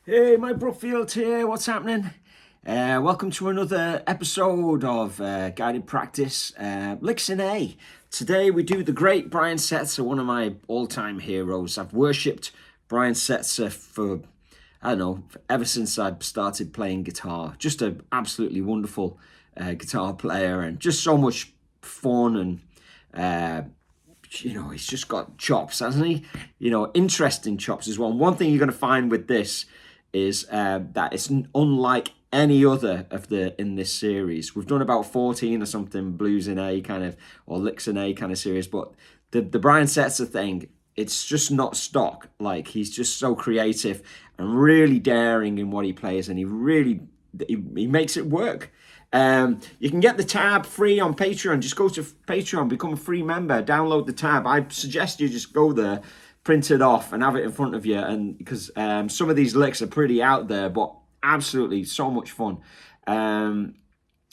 Hey, Mike Brookfield here. What's happening? Welcome to another episode of Guided Practice, Licks in A. Today we do the great Brian Setzer, one of my all-time heroes. I've worshipped Brian Setzer for, I don't know, ever since I started playing guitar. Just an absolutely wonderful guitar player and just so much fun and he's just got chops, hasn't he? Interesting chops as well. And one thing you're going to find with this is that it's unlike any other of the in this series. We've done about 14 or something blues in A kind of, or licks in A kind of series, but the Brian Setzer thing, it's just not stock. Like, he's just so creative and really daring in what he plays, and he makes it work. You can get the tab free on Patreon. Just go to Patreon, become a free member, download the tab. I suggest you just go there, print it off, and have it in front of you. And because some of these licks are pretty out there, but absolutely so much fun.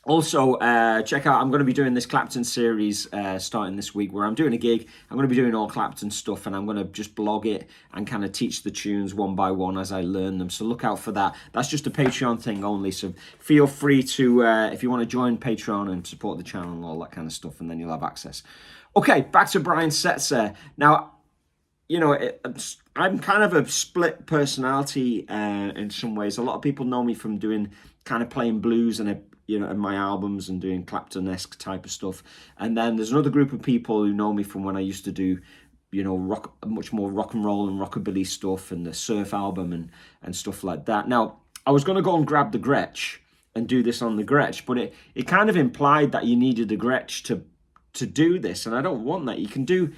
Also, check out, I'm going to be doing this Clapton series starting this week, where I'm doing a gig. I'm going to be doing all Clapton stuff, and I'm going to just blog it and kind of teach the tunes one by one as I learn them. So look out for that. That's just a Patreon thing only. So feel free to, if you want to join Patreon and support the channel and all that kind of stuff, and then you'll have access. Okay, back to Brian Setzer. Now, I'm kind of a split personality in some ways. A lot of people know me from doing kind of playing blues and in my albums and doing Clapton-esque type of stuff. And then there's another group of people who know me from when I used to do, much more rock and roll and rockabilly stuff and the surf album and stuff like that. Now, I was going to go and grab the Gretsch and do this on the Gretsch, but it kind of implied that you needed a Gretsch to do this. And I don't want that. You can do...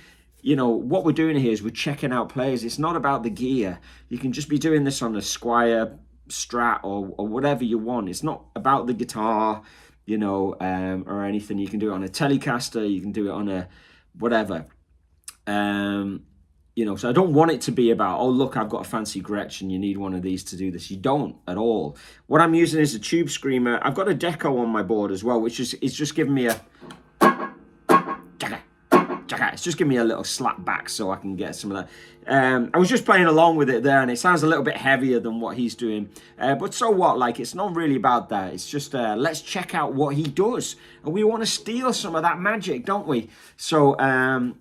what we're doing here is we're checking out players. It's not about the gear. You can just be doing this on a Squier, Strat, or whatever you want. It's not about the guitar, or anything. You can do it on a Telecaster. You can do it on a whatever. So I don't want it to be about, oh, look, I've got a fancy Gretsch and you need one of these to do this. You don't at all. What I'm using is a Tube Screamer. I've got a Deco on my board as well, which is just giving me a... It's just giving me a little slap back so I can get some of that. I was just playing along with it there, and it sounds a little bit heavier than what he's doing. But so what? Like, it's not really about that. It's just, let's check out what he does. And we want to steal some of that magic, don't we? So,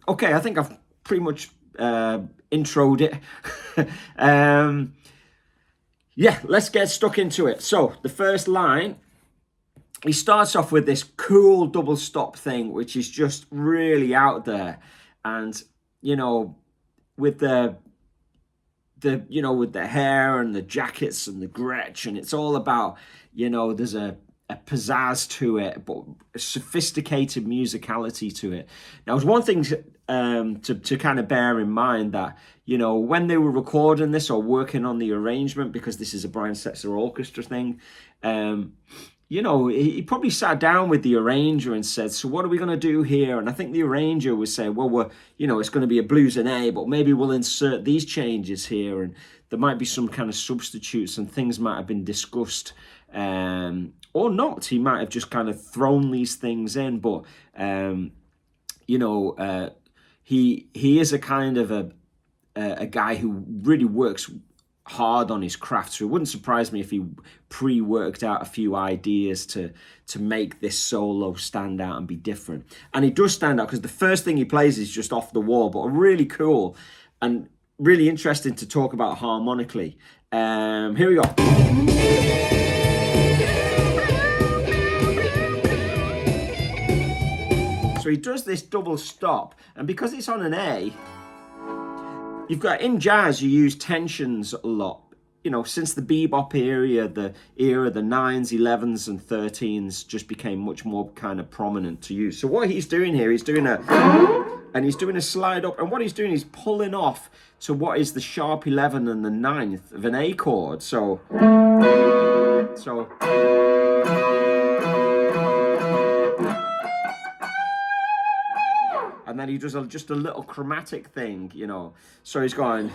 okay, I think I've pretty much introed it. Let's get stuck into it. So, the first line... he starts off with this cool double stop thing, which is just really out there. And, with with the hair and the jackets and the Gretsch, and it's all about, there's a pizzazz to it, but a sophisticated musicality to it. Now, it's one thing to kind of bear in mind that, when they were recording this or working on the arrangement, because this is a Brian Setzer orchestra thing, he probably sat down with the arranger and said, so what are we going to do here? And I think the arranger was saying, well, it's going to be a blues in A, but maybe we'll insert these changes here. And there might be some kind of substitutes and things might have been discussed or not. He might have just kind of thrown these things in. But, he is a kind of a guy who really works hard on his craft, so it wouldn't surprise me if he pre-worked out a few ideas to make this solo stand out and be different. And it does stand out because the first thing he plays is just off the wall, but really cool and really interesting to talk about harmonically. Here we go. So he does this double stop, and because it's on an A, you've got, in jazz, you use tensions a lot. Since the bebop era, the 9s, 11s, and 13s just became much more kind of prominent to use. So what he's doing here, he's doing a slide up, and what he's doing is pulling off to what is the sharp 11 and the 9th of an A chord. So. And then he does just a little chromatic thing, So he's going...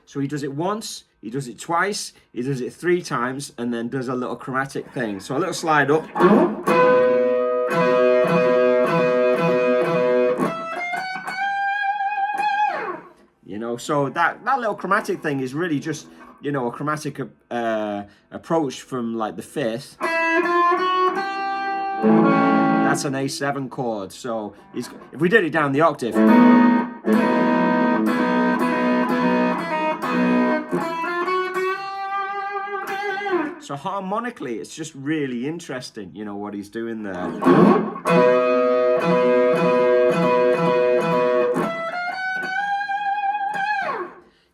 So he does it once, he does it twice, he does it 3 times, and then does a little chromatic thing. So a little slide up. know, so that little chromatic thing is really just, you know, a chromatic approach from like the 5th. That's an A7 chord. So if we did it down the octave. So harmonically, it's just really interesting, you know, what he's doing there.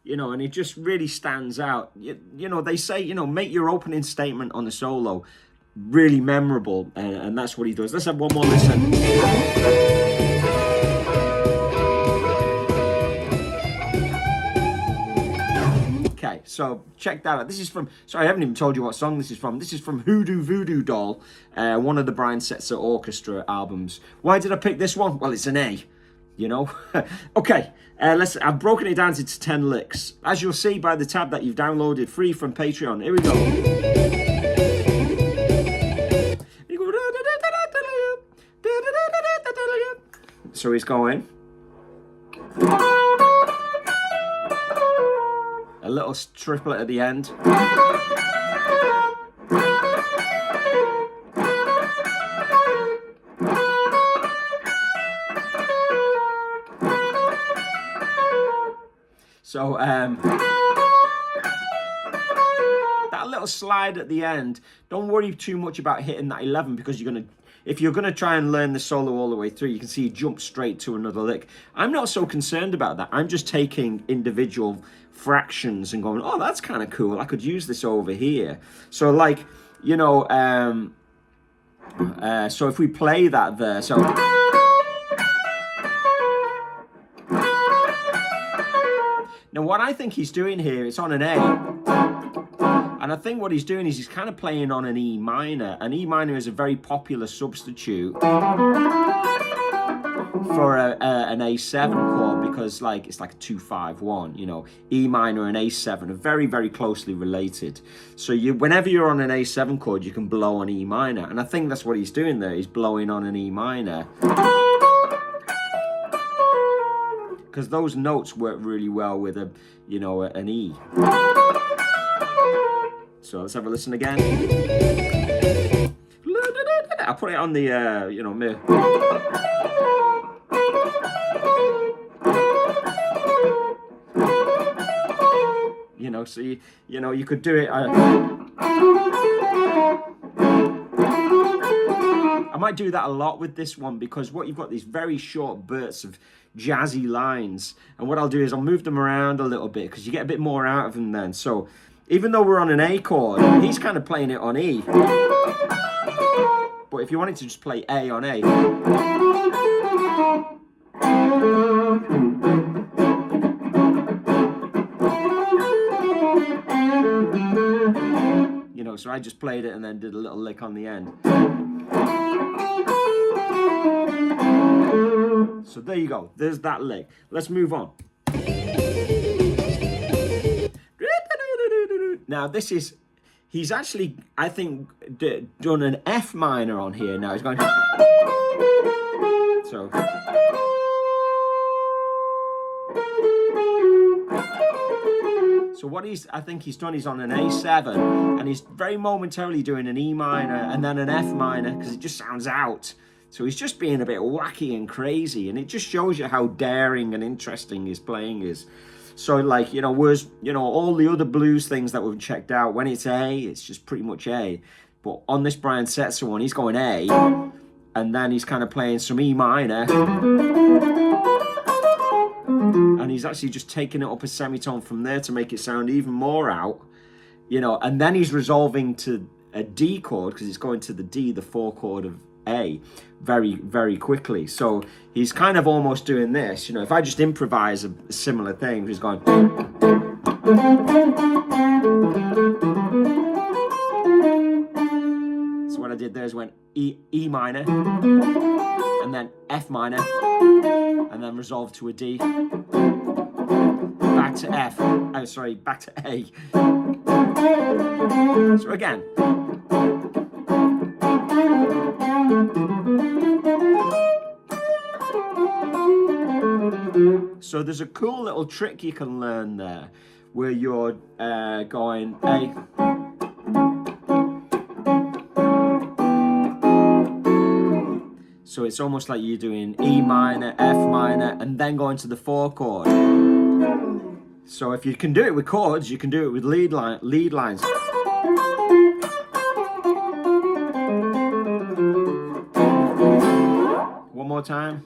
You know, and it just really stands out. You know, they say, you know, make your opening statement on the solo really memorable, and that's what he does. Let's have one more listen. Okay, so check that out. This is from, sorry, I haven't even told you what song this is from. This is from Hoodoo Voodoo Doll, one of the Brian Setzer Orchestra albums. Why did I pick this one? Well, it's an A, you know. Okay, I've broken it down into 10 licks. As you'll see by the tab that you've downloaded free from Patreon. Here we go. So he's going. A little triplet at the end. So that little slide at the end, don't worry too much about hitting that 11, because if you're gonna try and learn the solo all the way through, you can see you jump straight to another lick. I'm not so concerned about that. I'm just taking individual fractions and going, oh, that's kind of cool. I could use this over here. So like, you know, so if we play that there, so. Now what I think he's doing here, it's on an A. And I think what he's doing is he's kind of playing on an E minor. An E minor is a very popular substitute for an A7 chord, because like it's like a 2-5-1, you know. E minor and A7 are very, very closely related. So whenever you're on an A7 chord, you can blow on E minor. And I think that's what he's doing there. He's blowing on an E minor, because those notes work really well with an E. So let's have a listen again. I'll put it on the, so you could do it. I might do that a lot with this one, because what you've got these very short bursts of jazzy lines, and what I'll do is I'll move them around a little bit, because you get a bit more out of them then. So even though we're on an A chord, he's kind of playing it on E. But if you wanted to just play A on A, you know, so I just played it and then did a little lick on the end. So there you go. There's that lick. Let's move on. Now this is, he's actually, I think, done an F minor on here. Now he's going, so. So what I think he's done is on an A7, and he's very momentarily doing an E minor and then an F minor, because it just sounds out. So he's just being a bit wacky and crazy, and it just shows you how daring and interesting his playing is. So like, whereas, all the other blues things that we've checked out, when it's A, it's just pretty much A. But on this Brian Setzer one, he's going A, and then he's kind of playing some E minor, and he's actually just taking it up a semitone from there to make it sound even more out, and then he's resolving to a D chord, because it's going to the D, the 4 chord of A, very, very quickly. So he's kind of almost doing this, if I just improvise a similar thing, he's going. So what I did there is went E minor, and then F minor, and then resolved to a D, back to F, back to A. So again. So there's a cool little trick you can learn there, where you're going A. So it's almost like you're doing E minor, F minor, and then going to the 4 chord. So if you can do it with chords, you can do it with lead lines. One more time.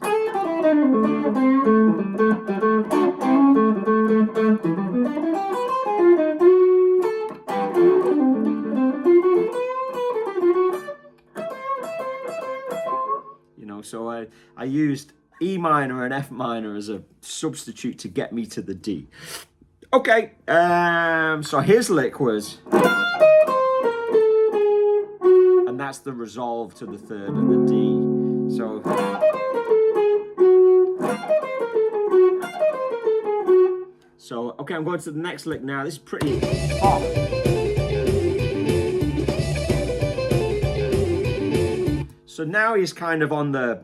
You know, so I used E minor and F minor as a substitute to get me to the D. Okay, so his lick was, and that's the resolve to the 3rd of the D. So okay, I'm going to the next lick now. This is pretty pop. So now he's kind of on the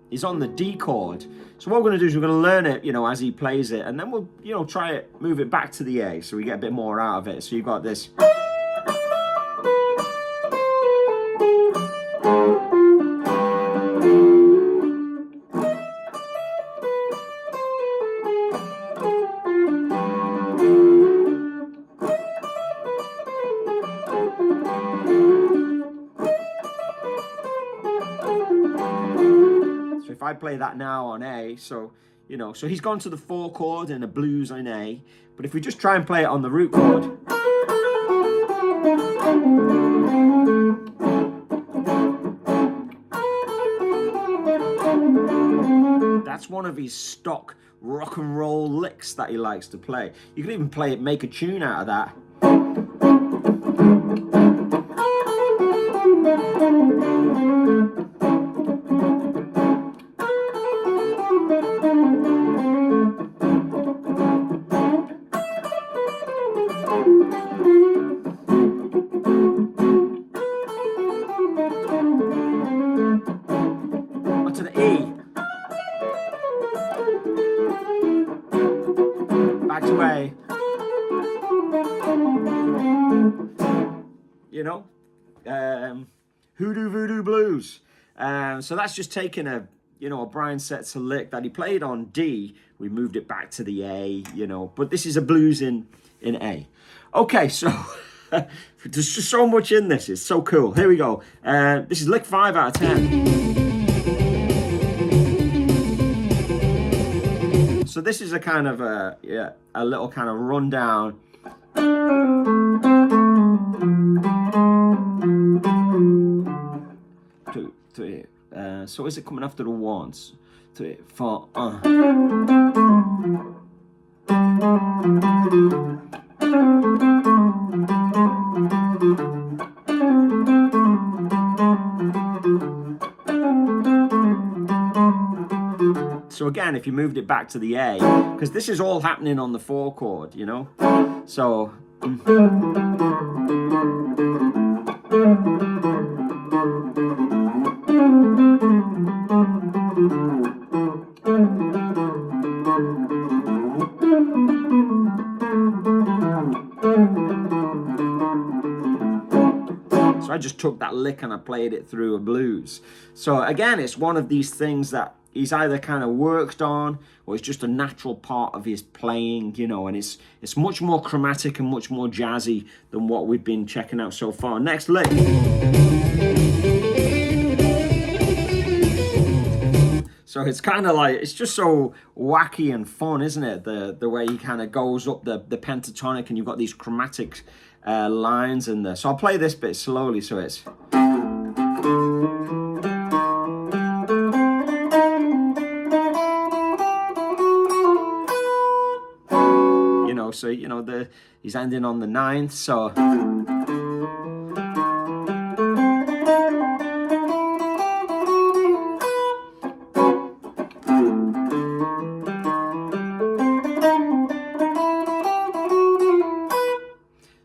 he's on the D chord. So what we're going to do is we're going to learn it, you know, as he plays it, and then we'll, you know, try it, move it back to the A, so we get a bit more out of it. So you've got this. If I play that now on A, so, you know, so he's gone to the 4 chord in a blues on A, but if we just try and play it on the root chord, that's one of his stock rock and roll licks that he likes to play. You can even play it, make a tune out of that. Onto the E. Back to A. You know, Hoodoo Voodoo Blues. So that's just taking a, you know, a Brian Setzer lick that he played on D. We moved it back to the A, you know, but this is a blues in A. Okay, so there's just so much in this. It's so cool. Here we go. This is lick 5 out of 10. So this is a kind of a little kind of rundown. 2, 3. So is it coming after the 1s? 3, 4. So again, if you moved it back to the A, because this is all happening on the 4 chord, you know? So... So I just took that lick and I played it through a blues. So again, it's one of these things that he's either kind of worked on or it's just a natural part of his playing, you know, and it's much more chromatic and much more jazzy than what we've been checking out so far. Next lick. So it's kind of like, it's just so wacky and fun, isn't it? The way he kind of goes up the pentatonic and you've got these chromatic lines in there. So I'll play this bit slowly so it's... You know, so, you know, he's ending on the 9th, so...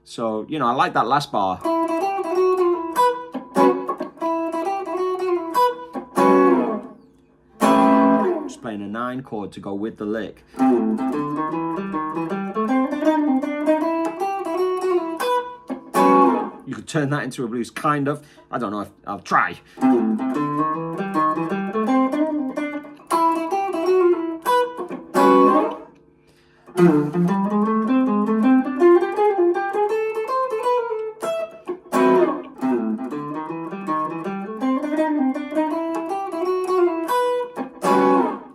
So, you know, I like that last bar. Just playing a 9 chord to go with the lick. You could turn that into a blues, kind of. I don't know, I'll try.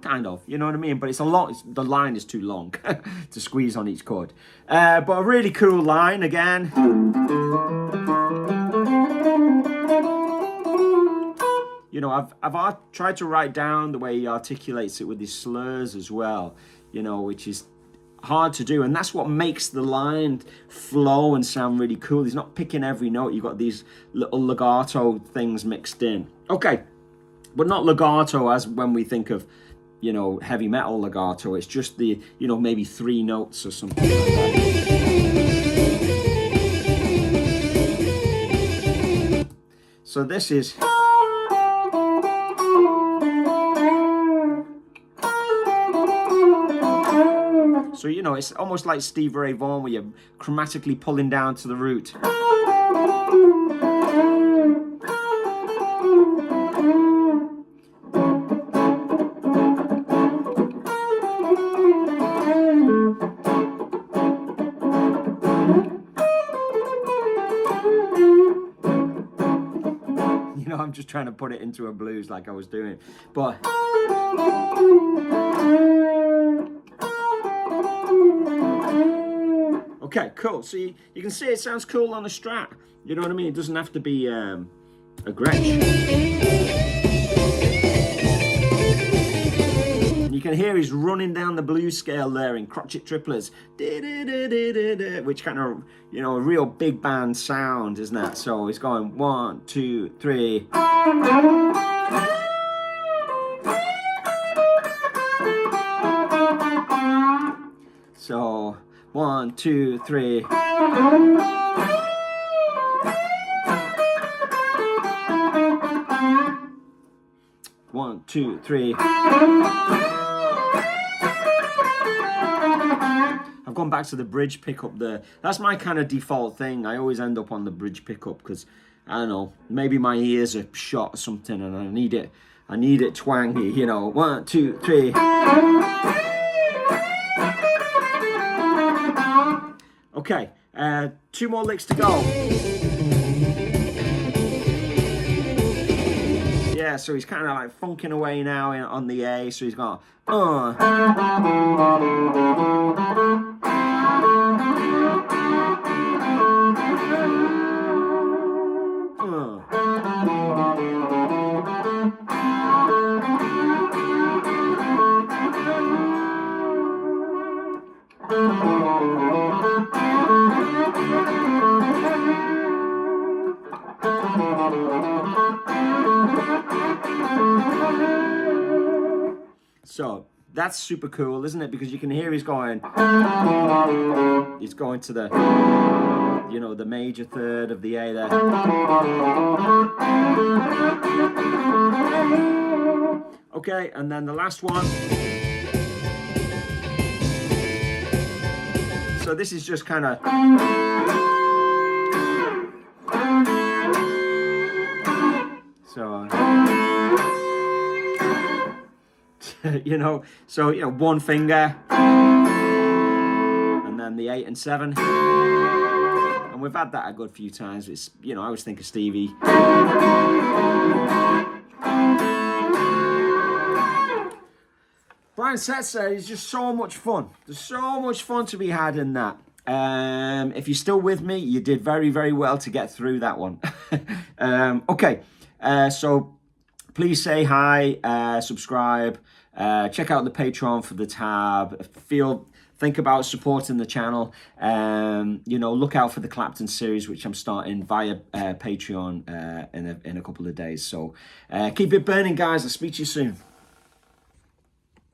Kind of, you know what I mean? But it's a lot, the line is too long to squeeze on each chord. But a really cool line again. You know, I've tried to write down the way he articulates it with his slurs as well, you know, which is hard to do, and that's what makes the line flow and sound really cool. He's not picking every note. You've got these little legato things mixed in. Okay, but not legato as when we think of, you know, heavy metal legato. It's just the, you know, maybe 3 notes or something like that. So this is... So, you know, it's almost like Stevie Ray Vaughan, where you're chromatically pulling down to the root. You know, I'm just trying to put it into a blues like I was doing. But... Okay, cool. So you can see it sounds cool on a Strat. You know what I mean? It doesn't have to be a Gretsch. You can hear he's running down the blues scale there in crotchet triplets, which kind of, you know, a real big band sound, isn't that? So he's going 1, 2, 3. So 1, 2, 3. 1, 2, 3. I've gone back to the bridge pickup there. That's my kind of default thing. I always end up on the bridge pickup because, I don't know, maybe my ears are shot or something and I need it twangy, you know. 1, 2, 3. Okay, 2 more licks to go. Yeah, so he's kind of like funking away now on the A, so he's got So that's super cool, isn't it? Because you can hear he's going to the, you know, the major third of the A there. Okay, and then the last one. So this is just kind of... So... you know, so, you know, 1 finger, and then the 8 and 7, and we've had that a good few times. It's, you know, I always think of Stevie. Brian Setzer is just so much fun. There's so much fun to be had in that. If you're still with me, you did very, very well to get through that one. Okay, so please say hi, subscribe. Check out the Patreon for the tab. Think about supporting the channel. You know, look out for the Clapton series, which I'm starting via Patreon in a couple of days. So keep it burning, guys. I'll speak to you soon.